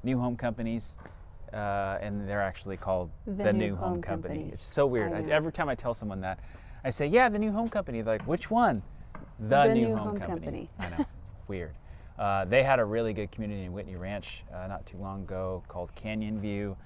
new home companies, and they're actually called the New Home Company. It's so weird. Every time I tell someone that, I say, yeah, the New Home Company. They're like, which one? The New Home Company. I know, weird. They had a really good community in Whitney Ranch not too long ago called Canyon View.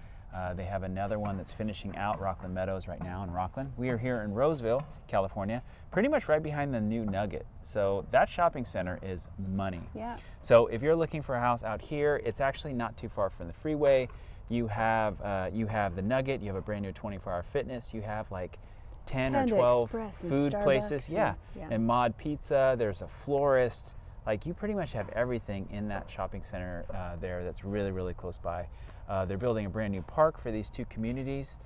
They have another one that's finishing out Rocklin Meadows right now in Rocklin. We are here in Roseville, California, pretty much right behind the new Nugget. So that shopping center is money. Yeah. So if you're looking for a house out here, it's actually not too far from the freeway. You have the Nugget. You have a brand new 24-hour fitness. You have like 10 or 12 food places. Yeah. And Mod Pizza. There's a florist. Like, you pretty much have everything in that shopping center there that's really, really close by. They're building a brand new park for these two communities.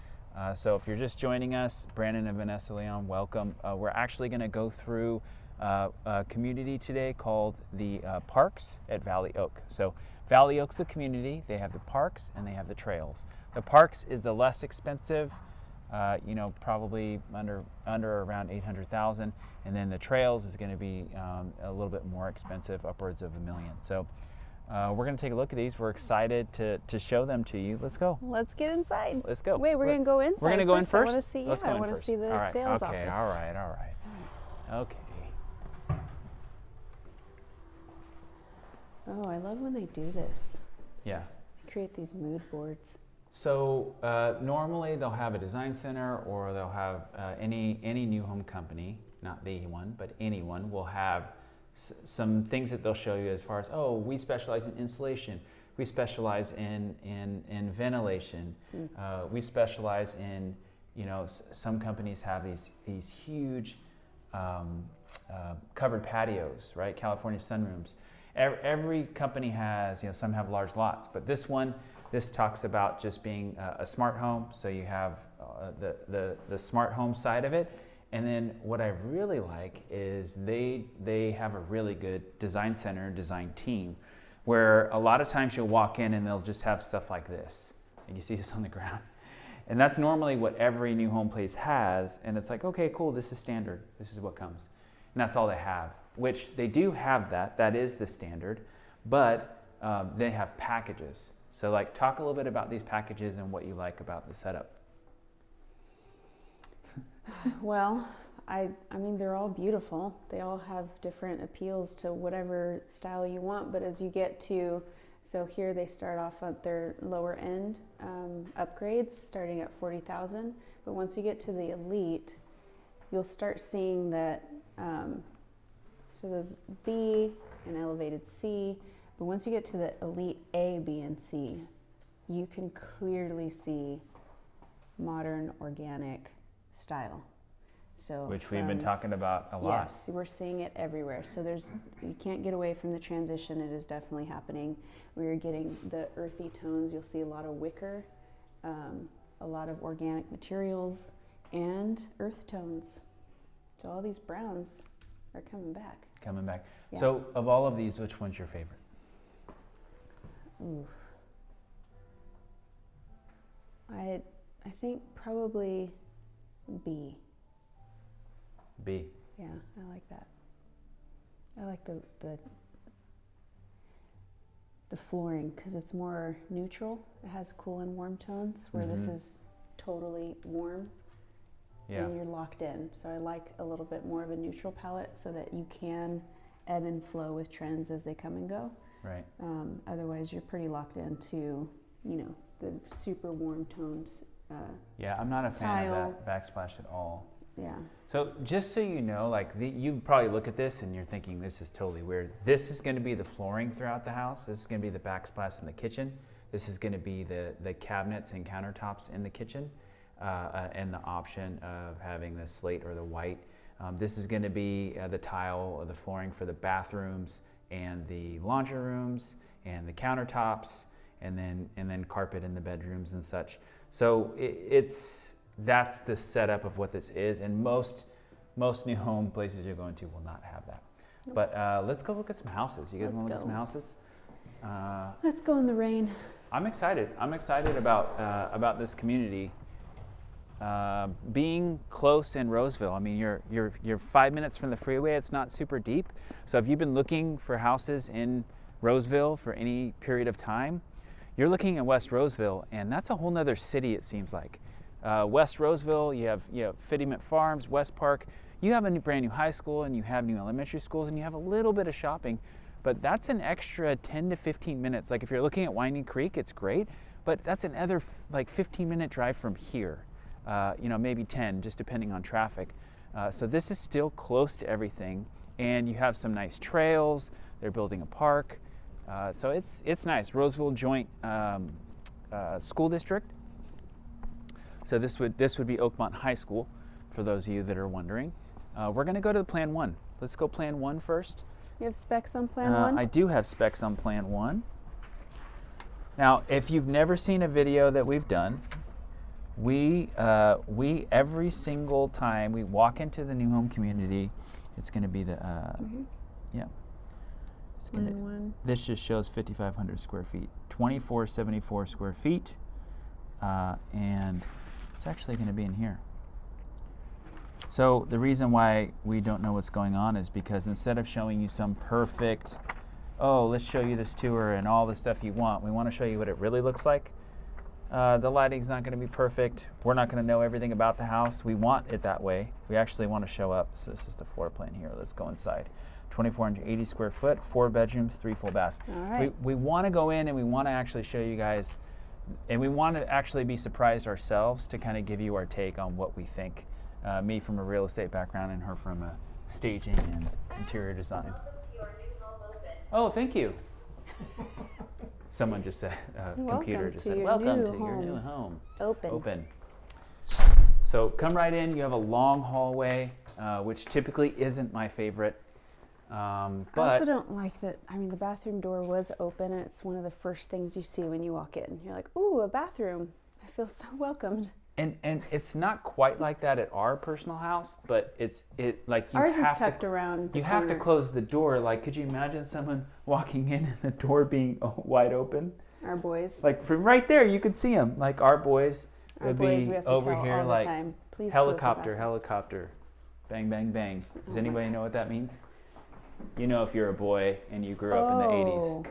So if you're just joining us, Brandon and Vanessa Leon, welcome. We're actually going to go through a community today called the Parks at Valley Oak. So Valley Oak's the community. They have the parks and they have the trails. The parks is the less expensive, probably under around $800,000, and then the trails is going to be a little bit more expensive, upwards of $1 million. So we're going to take a look at these. We're excited to show them to you. Let's go. Let's get inside. Let's go. Wait, we're going to go inside. We're going to go in first. I want to see the sales office. Okay. All right. Okay. Oh, I love when they do this. Yeah. They create these mood boards. So normally they'll have a design center, or they'll have any new home company, not the one, but anyone will have some things that they'll show you as far as, oh, we specialize in insulation, we specialize in ventilation, we specialize in, some companies have these huge covered patios, right? California sunrooms. Every company has, some have large lots, but this talks about just being a smart home. So you have the smart home side of it. And then what I really like is they have a really good design center, design team, where a lot of times you'll walk in and they'll just have stuff like this. And you see this on the ground. And that's normally what every new home place has. And it's like, okay, cool, this is standard. This is what comes. And that's all they have, which they do have that. That is the standard. But they have packages. So like, talk a little bit about these packages and what you like about the setup. Well, I mean, they're all beautiful. They all have different appeals to whatever style you want. But as you get to, so here they start off at their lower end upgrades, starting at $40,000. But once you get to the elite, you'll start seeing that. So there's B and elevated C. But once you get to the elite A, B, and C, you can clearly see modern organic style. So which we've been talking about a lot. Yes, we're seeing it everywhere. So you can't get away from the transition. It is definitely happening. We're getting the earthy tones. You'll see a lot of wicker, a lot of organic materials, and earth tones. So all these browns are coming back. Yeah. So of all of these, which one's your favorite? Ooh. I think probably B. B. Yeah, I like that. I like the flooring because it's more neutral. It has cool and warm tones, where this is totally warm. Yeah. And you're locked in. So I like a little bit more of a neutral palette so that you can ebb and flow with trends as they come and go. Right. Otherwise, you're pretty locked into, the super warm tones. Yeah, I'm not a fan of that backsplash at all. Yeah. So just so you know, like you probably look at this and you're thinking this is totally weird. This is going to be the flooring throughout the house. This is going to be the backsplash in the kitchen. This is going to be the cabinets and countertops in the kitchen, and the option of having the slate or the white. This is going to be the tile or the flooring for the bathrooms and the laundry rooms and the countertops, and then carpet in the bedrooms and such. So that's the setup of what this is, and most new home places you're going to will not have that. Nope. But let's go look at some houses. You guys want to look at some houses? Let's go in the rain. I'm excited. I'm excited about this community. Being close in Roseville, I mean, you're 5 minutes from the freeway. It's not super deep. So if you've been looking for houses in Roseville for any period of time, you're looking at West Roseville, and that's a whole nother city, it seems like. West Roseville, you have Fittyment Farms, West Park. You have a brand new high school, and you have new elementary schools, and you have a little bit of shopping, but that's an extra 10 to 15 minutes. Like if you're looking at Winding Creek, it's great, but that's another like 15-minute drive from here. Maybe 10, just depending on traffic. So this is still close to everything, and you have some nice trails. They're building a park, so it's nice. Roseville Joint School District. So this would be Oakmont High School, for those of you that are wondering. We're going to go to the Plan 1. Let's go Plan 1 first. You have specs on Plan 1? I do have specs on Plan 1. Now, if you've never seen a video that we've done, we every single time we walk into the new home community, it's going to be the yeah. It's gonna, this just shows 5,500 square feet, 2,474 square feet, and it's actually going to be in here. So the reason why we don't know what's going on is because instead of showing you some perfect, oh, let's show you this tour and all the stuff you want, we want to show you what it really looks like. The lighting's not going to be perfect. We're not going to know everything about the house. We want it that way. We actually want to show up. So this is the floor plan here. Let's go inside. 2,480 square foot, 4 bedrooms, 3 full baths. All right. We want to go in and we want to actually show you guys, and we want to actually be surprised ourselves to kind of give you our take on what we think. Me from a real estate background and her from a staging and interior design. Welcome to your new home open. Oh, thank you. Someone just said, computer just said, welcome to your new home. Open. So come right in. You have a long hallway, which typically isn't my favorite. But I also don't like that. I mean, the bathroom door was open, and it's one of the first things you see when you walk in. You're like, ooh, a bathroom. I feel so welcomed. And it's not quite like that at our personal house, but like you ours have is tucked around the you have to corner. close the door. Like, could you imagine someone walking in and the door being wide open? Our boys. Like from right there, you could see them. Like our boys would we be have to over tell here, all like the time. Please helicopter, bang, bang, bang. Does anybody know what that means? You know, if you're a boy and you grew up in the 80s.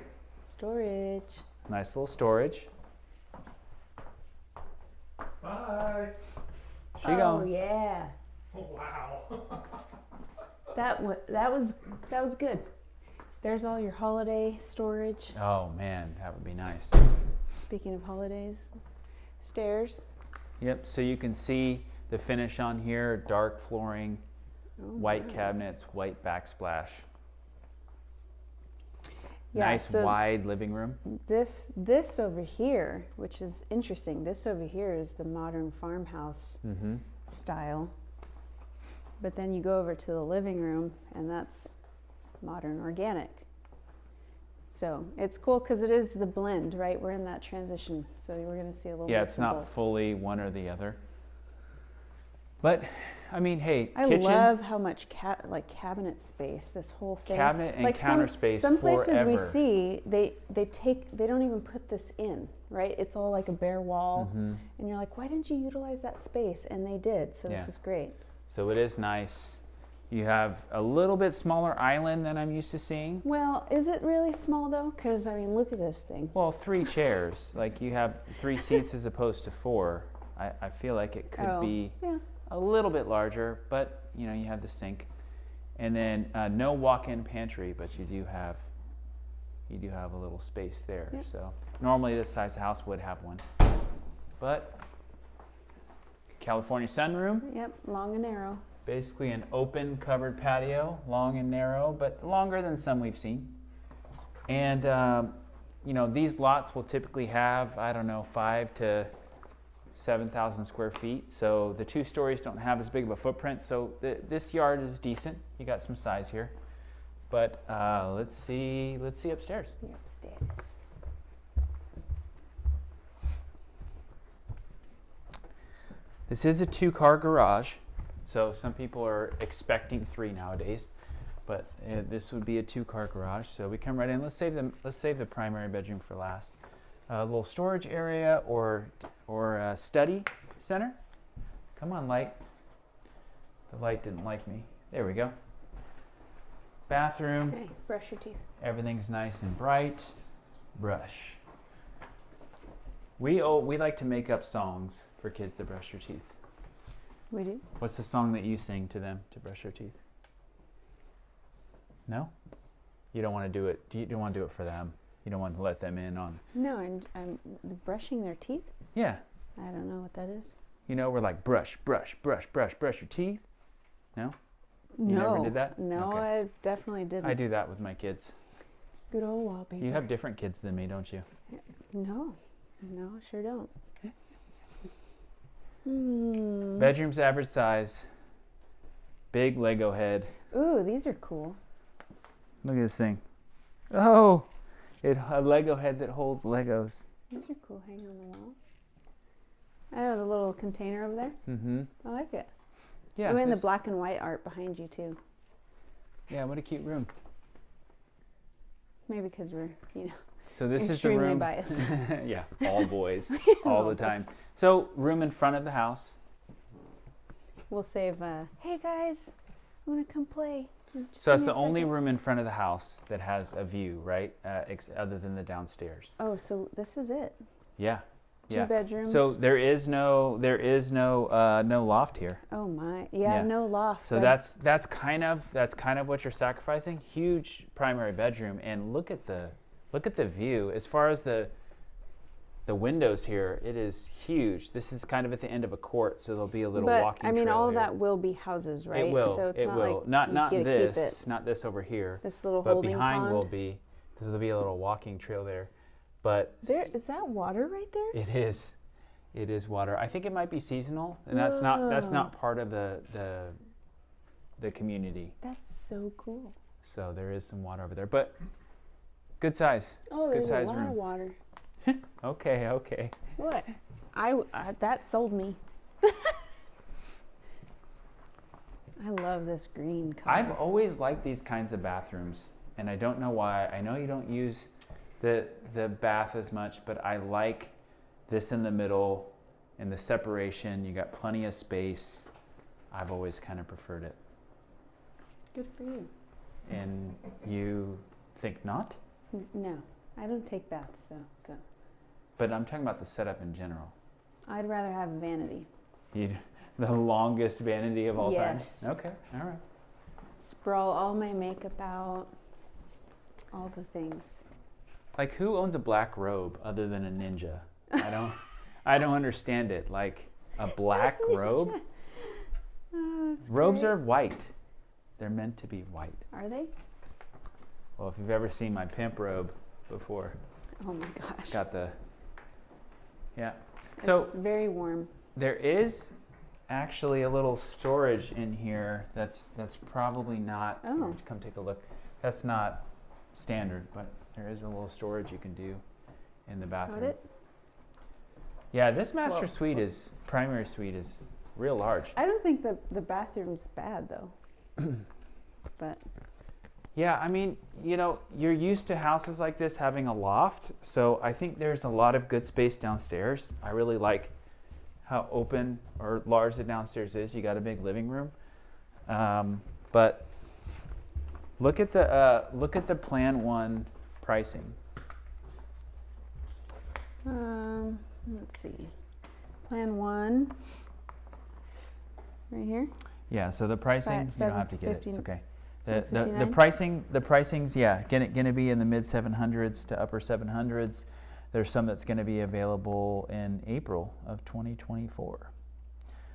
Storage. Nice little storage. Bye. She gone. Oh yeah. Oh, wow. That was good. There's all your holiday storage. Oh man, that would be nice. Speaking of holidays, stairs. Yep, so you can see the finish on here, dark flooring, white cabinets, white backsplash. Yeah, nice so wide living room. This over here, which is interesting, this over here is the modern farmhouse style. But then you go over to the living room, and that's modern organic. So it's cool because it is the blend, right? We're in that transition, so we're going to see a little. Yeah, mix it's of not both. fully one or the other. But I mean, hey, I kitchen, love how much cabinet space, this whole thing. cabinet and counter space Some places forever. we see they don't even put this in, right? It's all like a bare wall, and you're like, why didn't you utilize that space? And they did. So Yeah. this is great. So it is nice. You have a little bit smaller island than I'm used to seeing. Well, is it really small though? Because I mean, look at this thing. Well, 3 chairs. Like you have 3 seats as opposed to 4. I feel like it could be Yeah. a little bit larger, but you know, you have the sink, and then no walk-in pantry, but you do have a little space there. Yep. So normally this size house would have one, but California sunroom, Yep. Long and narrow. basically an open covered patio, long and narrow, but longer than some we've seen. And you know, these lots will typically have, I don't know, 5,000 to 7,000 square feet. So the 2 stories don't have as big of a footprint. So this yard is decent. You got some size here. But let's see upstairs. The upstairs. This is a 2-car garage. So some people are expecting 3 nowadays, but this would be a 2-car garage. So we come right in. Let's save the primary bedroom for last. A little storage area or a study center. Come on, light. The light didn't like me. There we go. Bathroom. Okay. Brush your teeth. Everything's nice and bright. Brush. We like to make up songs for kids to brush their teeth. We do? What's the song that you sing to them to brush their teeth? No? You don't want to do it. You don't want to do it for them. You don't want to let them in on. No, I'm brushing their teeth? Yeah. I don't know what that is. You know, we're like brush your teeth. No? You never did that? No, Okay. I definitely didn't. I do that with my kids. Good old wallpaper. You have different kids than me, don't you? No, I sure don't. Bedroom's average size. Big Lego head. Ooh, these are cool. Look at this thing. Oh, a Lego head that holds Legos. These are cool, hanging on the wall. I know the little container over there. Mm-hmm. I like it. Yeah. Ooh, and the black and white art behind you too. Yeah, what a cute room. Maybe because we're, So this extremely is the room. biased. Yeah, all boys, all the time. So room in front of the house. We'll save, hey guys, I want to come play. So that's the only room in front of the house that has a view, right? Other than the downstairs. Oh, so this is it. Yeah. Two bedrooms. So there is no loft here. Oh my, yeah. No loft. So that's kind of what you're sacrificing. Huge primary bedroom, and look at the view. As far as the windows here, it is huge. This is kind of at the end of a court, so there'll be a little walking trail. I mean, all here. that will be houses, right? It will. So it's it not will. like Not you this. keep it. Not this over here. This little but holding behind pond. will be. There'll be a little walking trail there. But Is that water right there? it is. It is water. I think it might be seasonal, and that's not part of the community. That's so cool. So there is some water over there, but good size. Oh, good there's size a lot room. of water. Okay. What? I that sold me. I love this green color. I've always liked these kinds of bathrooms, and I don't know why. I know you don't use the bath as much, but I like this in the middle and the separation. You got plenty of space. I've always kind of preferred it. Good for you. And you think not? No, I don't take baths, so. But I'm talking about the setup in general. I'd rather have vanity. The longest vanity of all Yes. time? Okay, all right. Sprawl all my makeup out. All the things. Like, who owns a black robe other than a ninja? I don't understand it. Like, a black robe? Robes great. are white. They're meant to be white. Are they? Well, if you've ever seen my pimp robe before. Oh my gosh. Got the, yeah. It's So very warm. there is actually a little storage in here that's probably not, Oh. come take a look. That's not standard, but there is a little storage you can do in the bathroom. Got it? Yeah, this master primary suite is real large. I don't think the bathroom's bad though. But Yeah, I mean, you're used to houses like this having a loft, so I think there's a lot of good space downstairs. I really like how open or large the downstairs is. You got a big living room, but look at the Plan 1 pricing. let's see. Plan 1. Right here. Yeah, so the pricing, you don't have to get it. 750 It's okay. The 759? pricing's gonna be in the mid 700s to upper 700s. There's some that's gonna be available in April of 2024.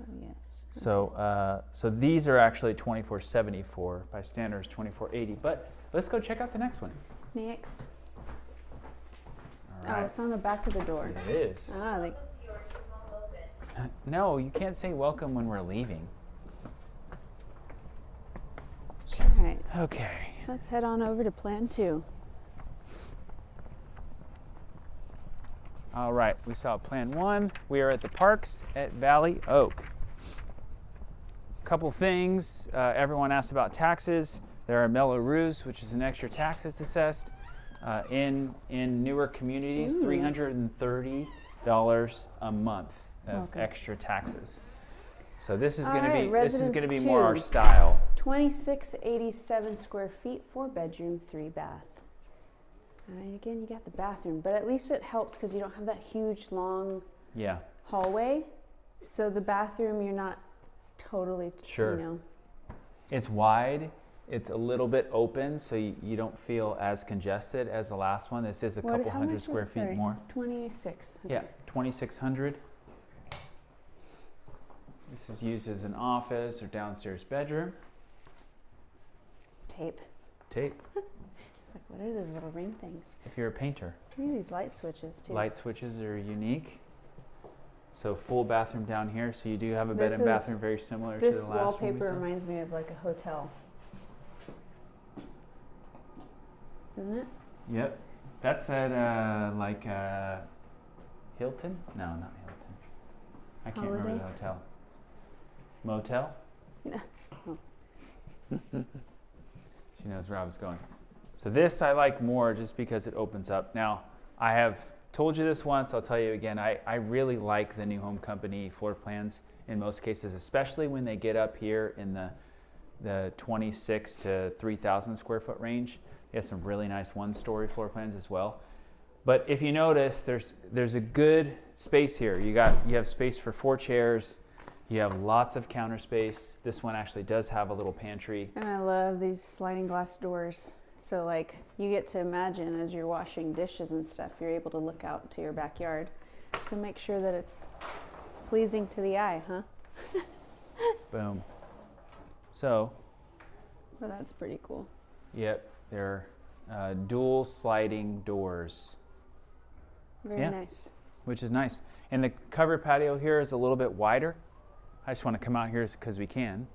Oh yes. So so these are actually 2474 by standards 2480. But let's go check out the next one. Next. All right. Oh, it's on the back of the door. It is. Ah, like No, you can't say welcome when we're leaving. all right. Okay. Let's head on over to Plan 2. All right, we saw Plan 1. We are at the parks at Valley Oak. Couple things. Everyone asked about taxes. There are Mello-Roos, which is an extra tax that's assessed in newer communities. $330 a month of extra taxes. So this is going to be more our style. 2687 square feet, 4 bedroom, 3 bath. Again, you got the bathroom, but at least it helps because you don't have that huge, long Yeah. hallway. So the bathroom, you're not totally, Sure. you know. It's wide. It's a little bit open, so you don't feel as congested as the last one. This is a couple hundred square feet more. 26. Okay. Yeah, 2,600. This is used as an office or downstairs bedroom. Tape. Tape. It's like, what are those little ring things? If you're a painter. Look at these light switches too. Light switches are unique. So full bathroom down here. So you do have a bed and bathroom very similar to the last one. This wallpaper reminds me of like a hotel. Isn't it? Yep. That's at Hilton? No, not Hilton. I can't remember the hotel. Motel? Oh. She knows where I was going. So this I like more just because it opens up. Now, I have told you this once, I'll tell you again, I really like the New Home Company floor plans in most cases, especially when they get up here in the 26 to 3,000 square foot range. They have some really nice one-story floor plans as well. But if you notice, there's a good space here. You have space for 4 chairs. You have lots of counter space. This one actually does have a little pantry. And I love these sliding glass doors. So like you get to imagine as you're washing dishes and stuff, you're able to look out to your backyard. So make sure that it's pleasing to the eye, huh? Boom. So. Well, that's pretty cool. Yep, they're dual sliding doors. Very nice. Which is nice. And the covered patio here is a little bit wider. I just want to come out here because we can.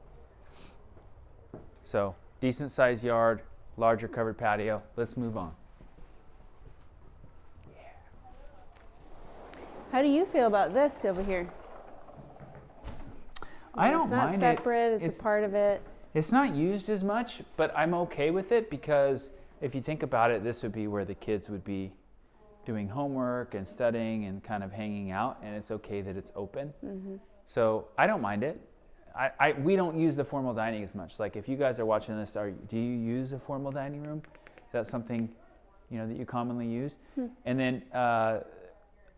So decent sized yard, larger covered patio. Let's move on. Yeah. How do you feel about this over here? I don't mind it. It's not separate, it's a part of it. It's not used as much, but I'm okay with it because if you think about it, this would be where the kids would be doing homework and studying and kind of hanging out, and it's okay that it's open. Mm-hmm. So I don't mind it. We don't use the formal dining as much. Like if you guys are watching this, do you use a formal dining room? Is that something that you commonly use? And then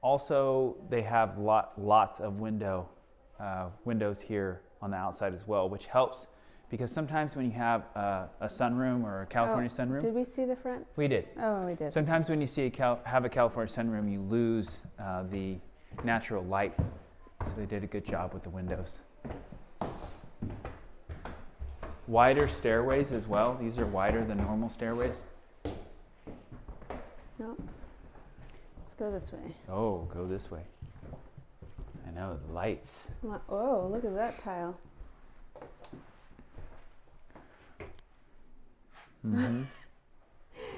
also they have lots of windows here on the outside as well, which helps because sometimes when you have a sunroom or a California sunroom. Did we see the front? We did. Oh, we did. Sometimes when you see have a California sunroom, you lose the natural light. So they did a good job with the windows. Wider stairways as well. These are wider than normal stairways. No. Let's go this way. Oh, go this way. I know, the lights. Oh, look at that tile. Mm-hmm.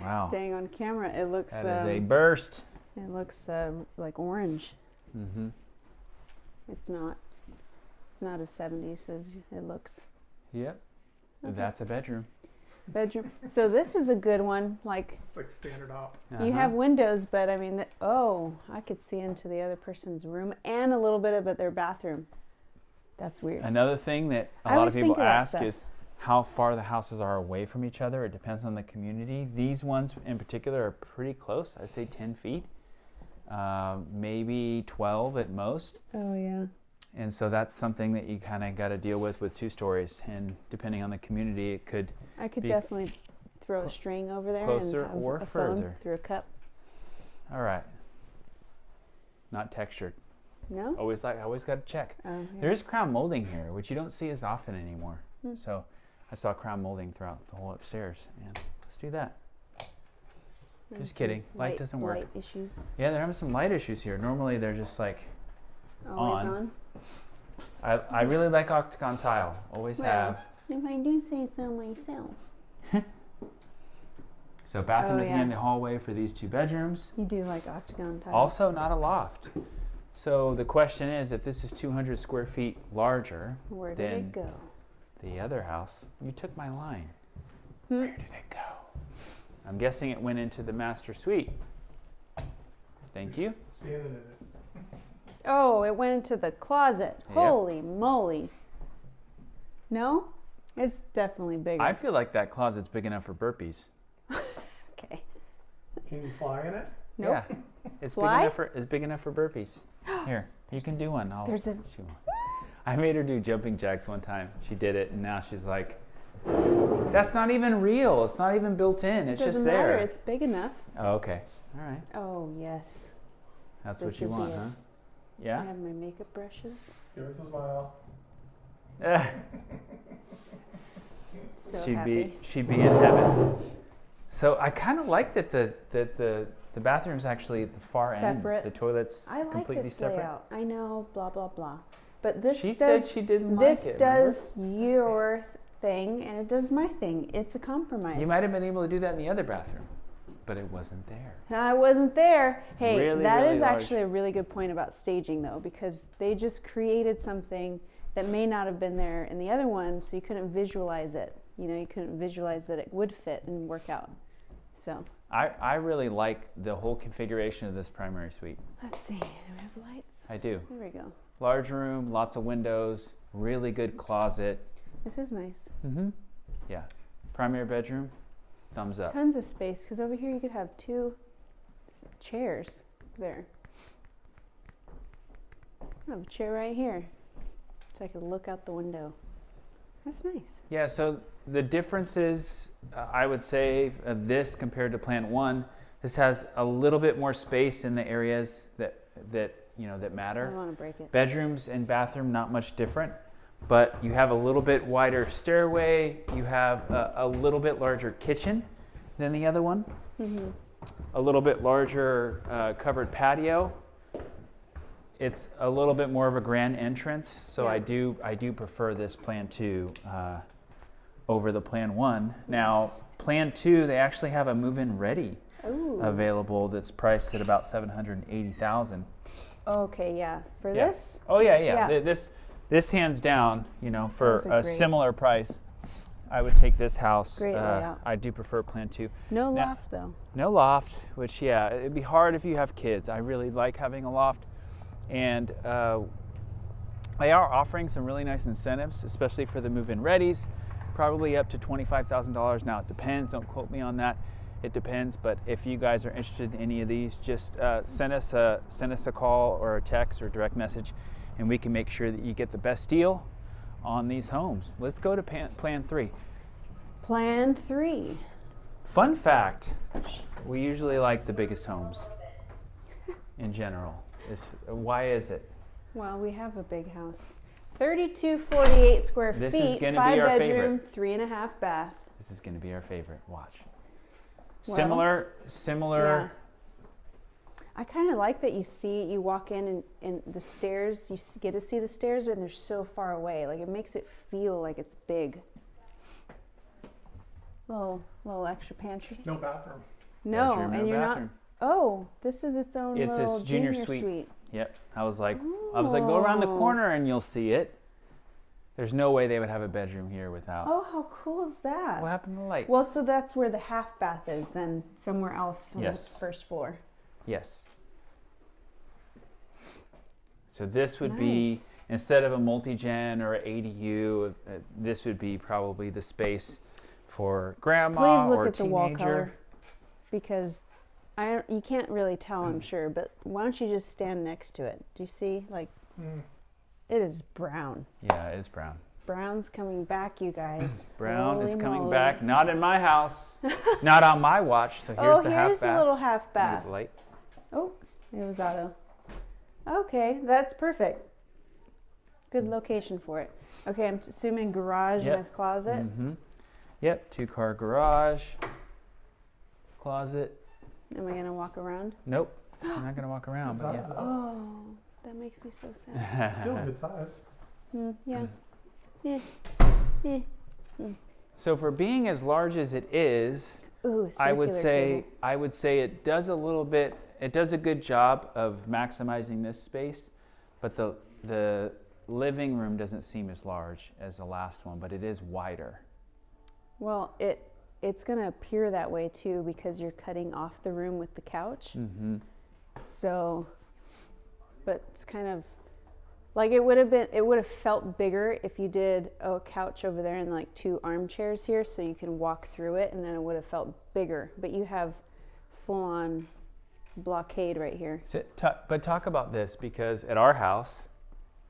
Wow. Dang, on camera it looks... That is a burst. It looks like orange. Mm-hmm. It's not. It's not as 70s as it looks. Yep. Okay. That's a bedroom. Bedroom. So this is a good one. Like it's like standard op. You have windows, but I mean, I could see into the other person's room and a little bit of their bathroom. That's weird. Another thing that a lot of people ask is how far the houses are away from each other. It depends on the community. These ones in particular are pretty close. I'd say 10 feet. Maybe 12 at most. Oh, yeah. And so that's something that you kind of got to deal with 2 stories. And depending on the community, it could I could definitely throw a string over there closer and have or a further phone through a cup. All right. Not textured. No? I always got to check. Yeah. There is crown molding here, which you don't see as often anymore. So I saw crown molding throughout the whole upstairs. And let's do that. Just kidding. Light doesn't work. Light issues. Yeah, they're having some light issues here. Normally they're just like always on. I really like octagon tile. Always have. If I do say so myself. So bathroom at the end of the hallway for these 2 bedrooms. You do like octagon tile. Also not a loft. So the question is, if this is 200 square feet larger where did it go? The other house, you took my line. Where did it go? I'm guessing it went into the master suite. Thank you. Standing in it. Oh, it went into the closet. Yep. Holy moly. No? It's definitely bigger. I feel like that closet's big enough for burpees. Okay. Can you fly in it? Nope. Yeah, it's Fly? big enough for burpees. Here, you can do one. There's a. She won't. I made her do jumping jacks one time. She did it, and now she's like, "That's not even real. It's not even built in. It's just Doesn't there." matter. It's big enough. Oh, okay. All right. Oh yes. That's This what you would want, be it. huh? I Yeah. have my makeup brushes. Give us a smile. So she'd happy. be in heaven. So I kind of like that the bathroom's actually at the far Separate. end. The toilet's I like completely this separate. layout. I know, blah blah blah. But this She does, said she didn't like this it. does your thing and it does my thing. It's a compromise. You might have been able to do that in the other bathroom, but it wasn't there. I wasn't there. Hey, Really, that really is large. actually a really good point about staging though, because they just created something that may not have been there in the other one, so you couldn't visualize it. You know, you couldn't visualize that it would fit and work out. So I really like the whole configuration of this primary suite. let's see. Do we have lights? I do. There we go. Large room, lots of windows, really good closet. This is nice. Mm-hmm. Yeah. Primary bedroom, thumbs up. Tons of space, because over here you could have two chairs there. I have a chair right here, so I could look out the window. That's nice. Yeah, so the differences, I would say, of this compared to Plant 1, this has a little bit more space in the areas that I matter. don't want to break it. Bedrooms and bathroom, not much different, but you have a little bit wider stairway. You have a little bit larger kitchen than the other one. Mm-hmm. A little bit larger covered patio. It's a little bit more of a grand entrance, so Yeah. I do prefer this Plan 2 over the Plan 1. Now, Nice. Plan 2, they actually have a move-in ready Ooh. available that's priced at about $780,000. Okay, yeah. For Yeah. this, Oh yeah. Yeah. This hands down, for Those are a great. similar price, I would take this house. Great layout. I do prefer Plan 2. no Now- loft though. No loft, which it'd be hard if you have kids. I really like having a loft, and they are offering some really nice incentives, especially for the move-in readies, probably up to $25,000. Now it depends. Don't quote me on that. It depends. But if you guys are interested in any of these, just send us a call or a text or direct message, and we can make sure that you get the best deal on these homes. Let's go to Plan 3. Plan 3. Fun fact, we usually like the biggest homes in general. Why is it? Well, we have a big house. 3248 square This is feet, gonna be 5 our bedroom, favorite. 3.5 bath. This is going to be our favorite. Watch. Well, Similar. I kind of like that you walk in and the stairs, get to see the stairs and they're so far away. Like it makes it feel like it's big. Little extra pantry. No bathroom. No, Bedroom, and no you're bathroom. not. Oh, this is its own It's little this junior suite. Yep. I was like, go around the Oh. corner and you'll see it. There's no way they would have a bedroom here without. Oh, how cool is that? What happened to the light? Well, so that's where the half bath is then, somewhere else on Yes. the first floor. Yes. So this would be, Nice. instead of a multi-gen or an ADU, this would be probably the space for grandma Please look or at the wall teenager. color, because you can't really tell, I'm sure, but why don't you just stand next to it? Do you see? Like, it is brown. Yeah, it is brown. Brown's coming back, you guys. Brown is Holy coming moly. back. Not in my house. Not on my watch. So here's the half here's bath. a little half Let me bath. get the light. Oh, it was auto. Okay, that's perfect. Good location for it. Okay, I'm assuming garage Yep. and a closet. Mm-hmm. Yep, 2-car garage, closet. Am I gonna walk around? Nope, I'm not gonna walk around. But Size yeah. up. Oh, that makes me so sad. Still a good size. Yeah. Yeah. Yeah. So for being as large as it is, Ooh, I would circular say it does a little bit. It does a good job of maximizing this space, but the living room doesn't seem as large as the last one, but it is wider. Well, it's gonna appear that way too because you're cutting off the room with the couch. Mm-hmm. So, but it's kind of like it would have felt bigger if you did a couch over there and like 2 armchairs here so you can walk through it, and then it would have felt bigger. But you have full-on blockade right here. But talk about this, because at our house,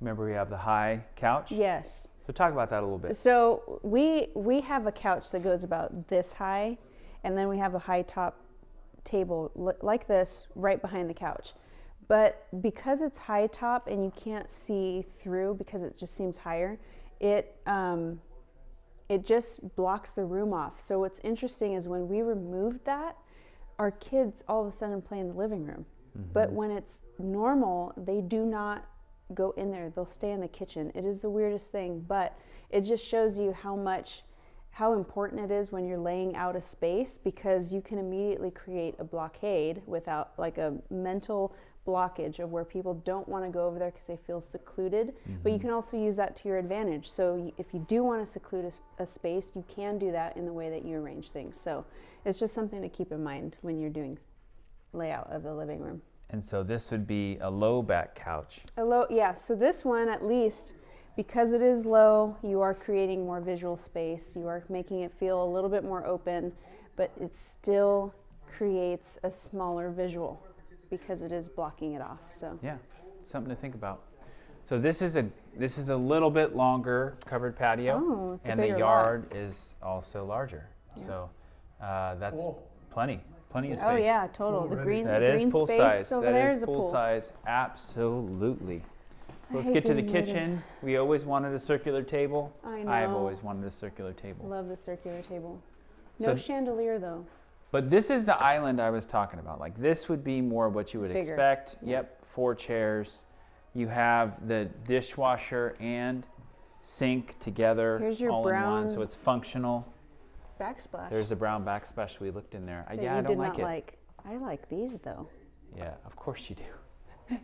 remember we have the high couch? Yes. So talk about that a little bit. So we have a couch that goes about this high, and then we have a high top table like this right behind the couch. But because it's high top and you can't see through because it just seems higher, it just blocks the room off. So what's interesting is when we removed that, our kids all of a sudden play in the living room. Mm-hmm. But when it's normal, they do not go in there. They'll stay in the kitchen. It is the weirdest thing, but it just shows you how important it is when you're laying out a space, because you can immediately create a blockade without, like, a mental blockage of where people don't want to go over there because they feel secluded. Mm-hmm. But you can also use that to your advantage. So if you do want to seclude a space, you can do that in the way that you arrange things. So it's just something to keep in mind when you're doing layout of the living room. And so this would be a low back couch. Yeah, so this one, at least, because it is low, you are creating more visual space. You are making it feel a little bit more open, but it still creates a smaller visual because it is blocking it off. So yeah, something to think about. So this is a little bit longer covered patio. Oh, it's and a bigger the yard lot. is also larger. Yeah. So that's plenty of space. Oh yeah, total. The green pool space size. over That there is is a pool pool size. Absolutely. So let's hate get to the getting rid of- kitchen. We always wanted a circular table. I know. I've always wanted a circular table. Love the circular table. No So- chandelier though. But this is the island I was talking about. Like, this would be more what you would Bigger. expect. Yeah. Yep, 4 chairs. You have the dishwasher and sink together Here's your all in brown one, so it's functional. Backsplash. There's a brown backsplash we looked in there. that Yeah, you I don't did like not it. like. I like these though. Yeah, of course you do.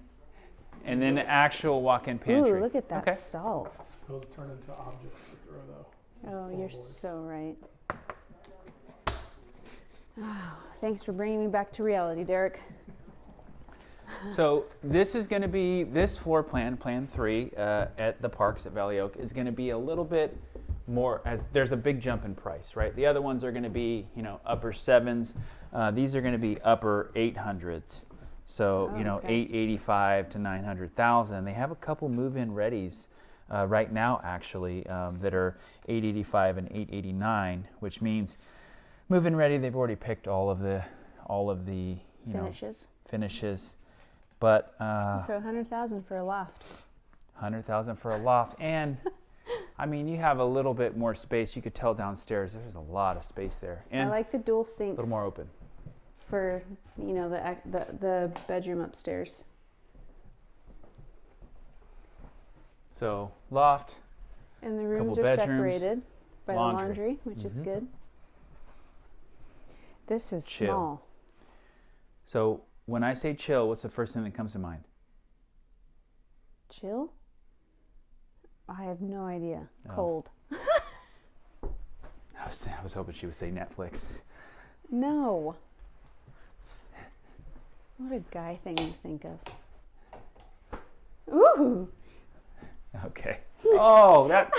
And then the actual walk-in pantry. Ooh, look at that Okay. salt. Those turn into objects to throw, though. Oh, Full you're boys. so right. Oh, thanks for bringing me back to reality, Derek. So this is going to be, this floor plan, Plan 3 at the parks at Valley Oak, is going to be a little bit more, as there's a big jump in price, right? The other ones are going to be, upper 7s. These are going to be upper 800s. So, okay. 885 to 900,000. They have a couple move-in readies right now, actually, that are 885 and 889, which means move-in ready. They've already picked all of the finishes. But So 100,000 for a loft. 100,000 for a loft, and I mean, you have a little bit more space. You could tell downstairs there's a lot of space there, and I like the dual a sinks little more open. for the bedroom upstairs. So loft, And the rooms Couple are bedrooms, separated by laundry. the laundry, which is Mhm. good. This is Chill. small. So when I say chill, what's the first thing that comes to mind? Chill? I have no idea. Oh. Cold. I was hoping she would say Netflix. No. What a guy thing to think of. Ooh. Okay. Oh, that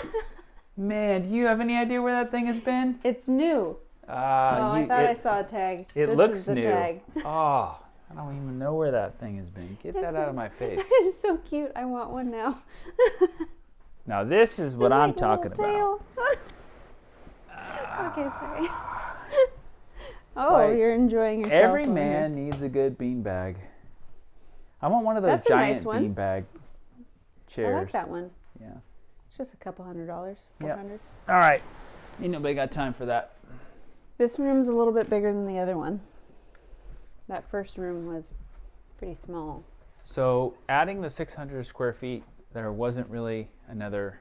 man! Do you have any idea where that thing has been? It's new. I thought I saw a tag. It This looks is the new. tag. Oh, I don't even know where that thing has been. Get that out of my face. It's so cute. I want one now. Now this is what It's I'm like a talking little about. tail. Okay, sorry. Oh, Like, you're enjoying yourself. Every over here. man needs a good beanbag. I want one of those That's a giant nice one. beanbag chairs. I like that one. Yeah. It's just a couple $100, Yep. $400. All right. Ain't nobody got time for that. This room's a little bit bigger than the other one. That first room was pretty small. So adding the 600 square feet, there wasn't really another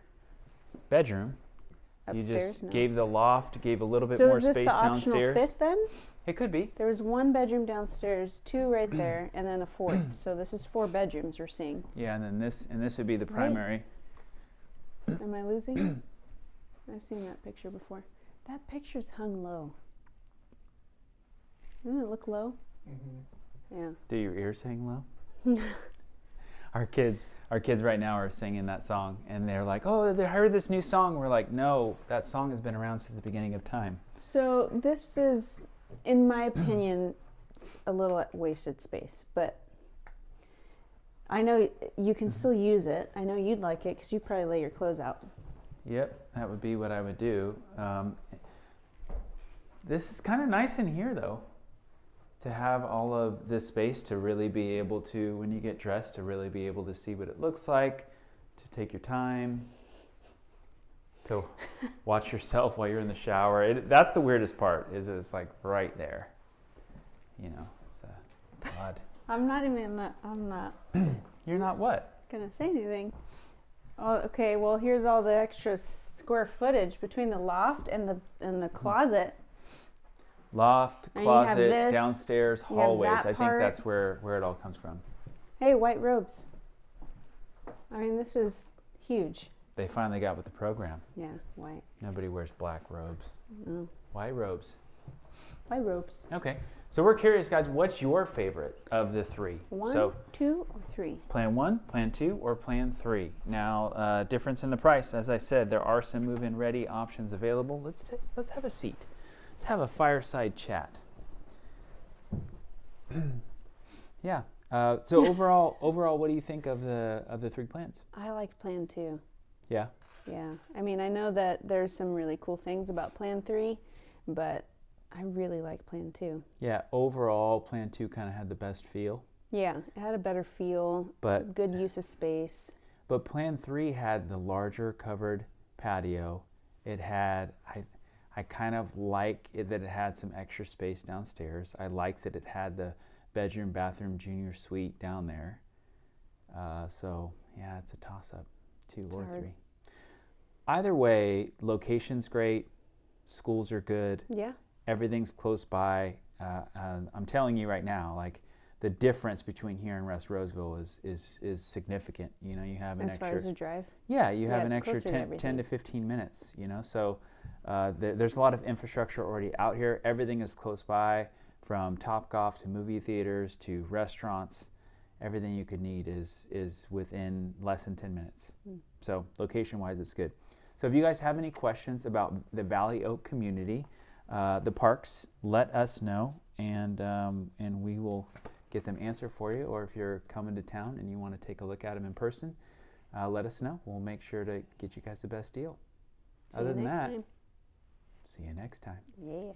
bedroom. Upstairs, You just no. gave the loft, gave a little bit So more is this space the optional downstairs. fifth then? It could be. There was one bedroom downstairs, 2 right there, and then a 4th. So this is 4 bedrooms we're seeing. Yeah, and then this would be the Right. primary. Am I losing? I've seen that picture before. That picture's hung low. Doesn't it look low? Mm-hmm. Yeah. Do your ears hang low? Our kids right now are singing that song, and they're like, "Oh, they heard this new song." We're like, "No, that song has been around since the beginning of time." So this is, in my opinion, it's a little wasted space, but I know you can still use it. I know you'd like it because you probably lay your clothes out. Yep, that would be what I would do. This is kind of nice in here, though, to have all of this space to really be able to, when you get dressed, to really be able to see what it looks like, to take your time, to watch yourself while you're in the shower. That's the weirdest part, is it's like right there. You know, it's odd. I'm not. You're not what? Gonna say anything. Oh, okay. Well, here's all the extra square footage between the loft and the closet. Loft, and closet, this, downstairs, hallways. I think that's where it all comes from. Hey, white robes. I mean, this is huge. They finally got with the program. Yeah, white. Nobody wears black robes. No. White robes. White robes. Okay. So we're curious, guys, what's your favorite of the three? 1, 2, or 3? Plan 1, Plan 2, or Plan 3? Now, difference in the price. As I said, there are some move-in ready options available. Let's have a seat. Let's have a fireside chat. Yeah. So overall, what do you think of the 3 plans? I like Plan 2. Yeah. Yeah. I mean, I know that there's some really cool things about Plan 3, but I really like Plan 2. Yeah. Overall, Plan 2 kind of had the best feel. Yeah, it had a better feel. But good use of space. But Plan 3 had the larger covered patio. It had I kind of like it that it had some extra space downstairs. I like that it had the bedroom, bathroom, junior suite down there. So yeah, it's a toss-up, 2 or 3. Either way, location's great. Schools are good. Yeah. Everything's close by. I'm telling you right now, like the difference between here and West Roseville is significant. You know, you have an extra. As far as a drive. Yeah, you have an extra 10 to 15 minutes. You know, so there's a lot of infrastructure already out here. Everything is close by, from Topgolf to movie theaters to restaurants. Everything you could need is within less than 10 minutes. So location-wise, it's good. So if you guys have any questions about the Valley Oak community, the parks, let us know, and we will get them answered for you. Or if you're coming to town and you want to take a look at them in person, let us know. We'll make sure to get you guys the best deal. Other than that, see you next time. Yeah.